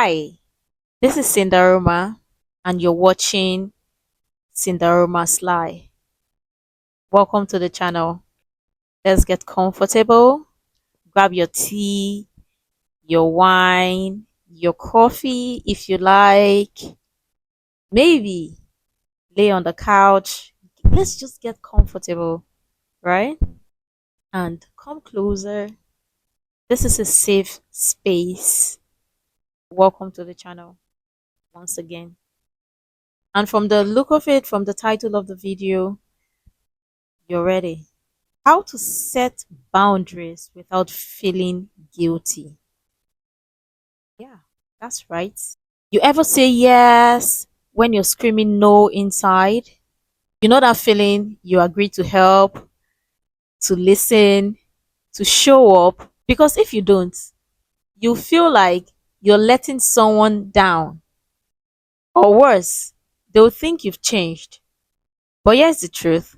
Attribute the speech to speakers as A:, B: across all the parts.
A: Hi, this is Cinderoma, and you're watching Cinderoma Sly. Welcome to the channel. Let's get comfortable. Grab your tea, your wine, your coffee if you like. Maybe lay on the couch. Let's just get comfortable, right? And come closer. This is a safe space. Welcome to the channel once again. And from the look of it, from the title of the video, you're ready. How to set boundaries without feeling guilty. Yeah, that's right. You ever say yes when you're screaming no inside? You know that feeling you agree to help, to listen, to show up? Because if you don't, you feel like you're letting someone down. Or worse, they'll think you've changed. But here's the truth: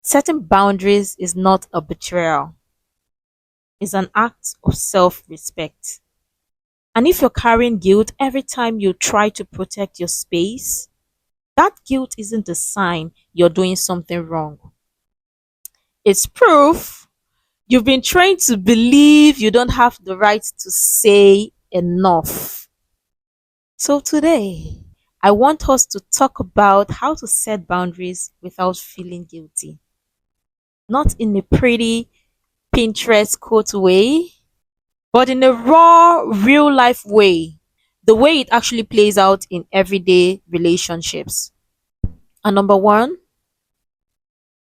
A: setting boundaries is not a betrayal, it's an act of self respect. And if you're carrying guilt every time you try to protect your space, that guilt isn't a sign you're doing something wrong. It's proof you've been trained to believe you don't have the right to say enough. So today, I want us to talk about how to set boundaries without feeling guilty. Not in a pretty Pinterest quote way, but in a raw, real life way. The way it actually plays out in everyday relationships. And number one,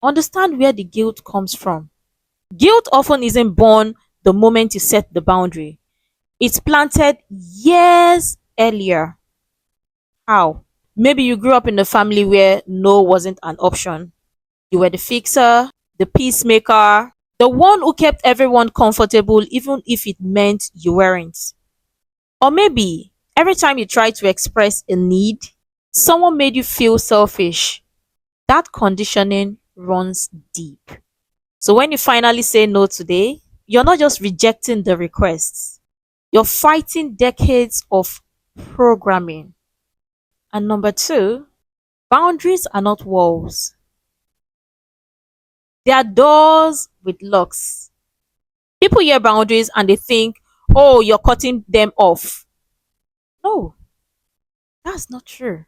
A: understand where the guilt comes from. Guilt often isn't born the moment you set the boundary, it's planted years earlier. How? Maybe you grew up in a family where no wasn't an option. You were the fixer, the peacemaker, the one who kept everyone comfortable, even if it meant you weren't. Or maybe every time you tried to express a need, someone made you feel selfish. That conditioning runs deep. So when you finally say no today, you're not just rejecting the requests, you're fighting decades of programming. And number two, boundaries are not walls, they are doors with locks. People hear boundaries and they think, oh, you're cutting them off. No, that's not true.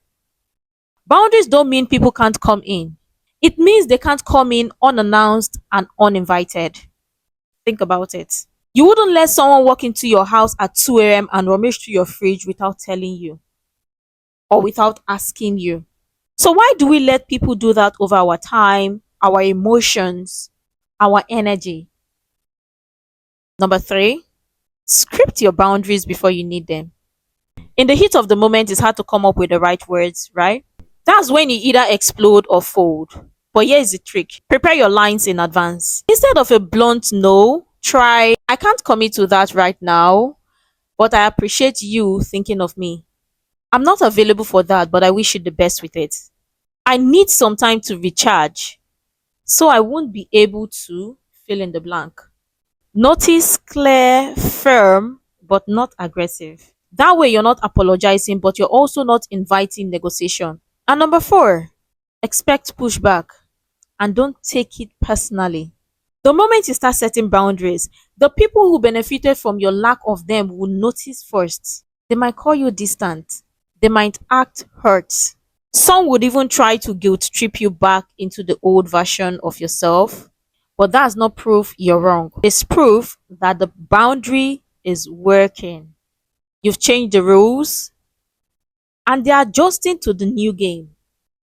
A: Boundaries don't mean people can't come in. It means they can't come in unannounced and uninvited. Think about it. You wouldn't let someone walk into your house at 2 a.m. and rummage through your fridge without telling you or without asking you. So, why do we let people do that over our time, our emotions, our energy? Number three, script your boundaries before you need them. In the heat of the moment, it's hard to come up with the right words, right? That's when you either explode or fold. But here's the trick: prepare your lines in advance. Instead of a blunt no, try, I can't commit to that right now, but I appreciate you thinking of me. I'm not available for that, but I wish you the best with it. I need some time to recharge, so I won't be able to fill in the blank. Notice clear, firm, but not aggressive. That way, you're not apologizing, but you're also not inviting negotiation. And number four, expect pushback and don't take it personally. The moment you start setting boundaries, the people who benefited from your lack of them will notice first. They might call you distant, they might act hurt. Some would even try to guilt trip you back into the old version of yourself. But that's not proof you're wrong. It's proof that the boundary is working. You've changed the rules and they're adjusting to the new game.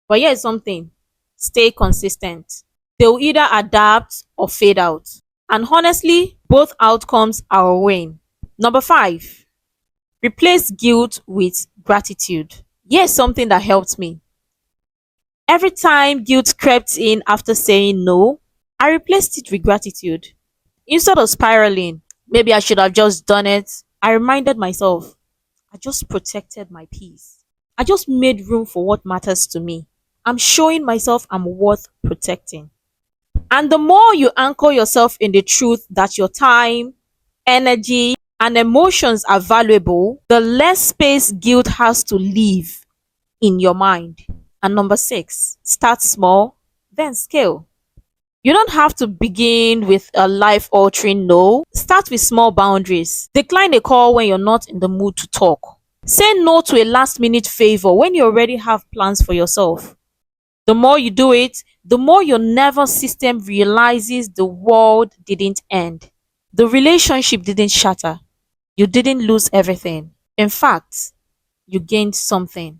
A: But here's something: stay consistent. They'll either adapt or fade out. And honestly, both outcomes are a win. Number five, replace guilt with gratitude. Here's something that helped me. Every time guilt crept in after saying no, I replaced it with gratitude. Instead of spiraling, maybe I should have just done it, I reminded myself, I just protected my peace. I just made room for what matters to me. I'm showing myself I'm worth protecting. And the more you anchor yourself in the truth that your time, energy, and emotions are valuable, the less space guilt has to live in your mind. And number six, start small, then scale. You don't have to begin with a life altering no. Start with small boundaries. Decline a call when you're not in the mood to talk. Say no to a last minute favor when you already have plans for yourself. The more you do it, the more your nervous system realizes the world didn't end. The relationship didn't shatter. You didn't lose everything. In fact, you gained something.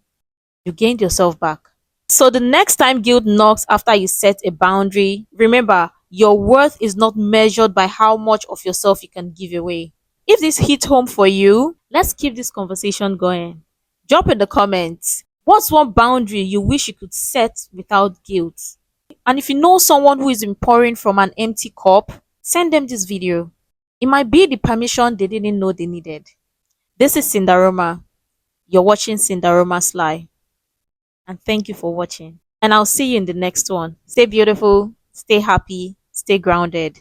A: You gained yourself back. So the next time guilt knocks after you set a boundary, remember your worth is not measured by how much of yourself you can give away. If this hit home for you, let's keep this conversation going. Drop in the comments. What's one boundary you wish you could set without guilt? And if you know someone who is pouring from an empty cup, send them this video. It might be the permission they didn't know they needed. This is Cinderoma. You're watching Cinderoma Sly. And thank you for watching. And I'll see you in the next one. Stay beautiful, stay happy, stay grounded.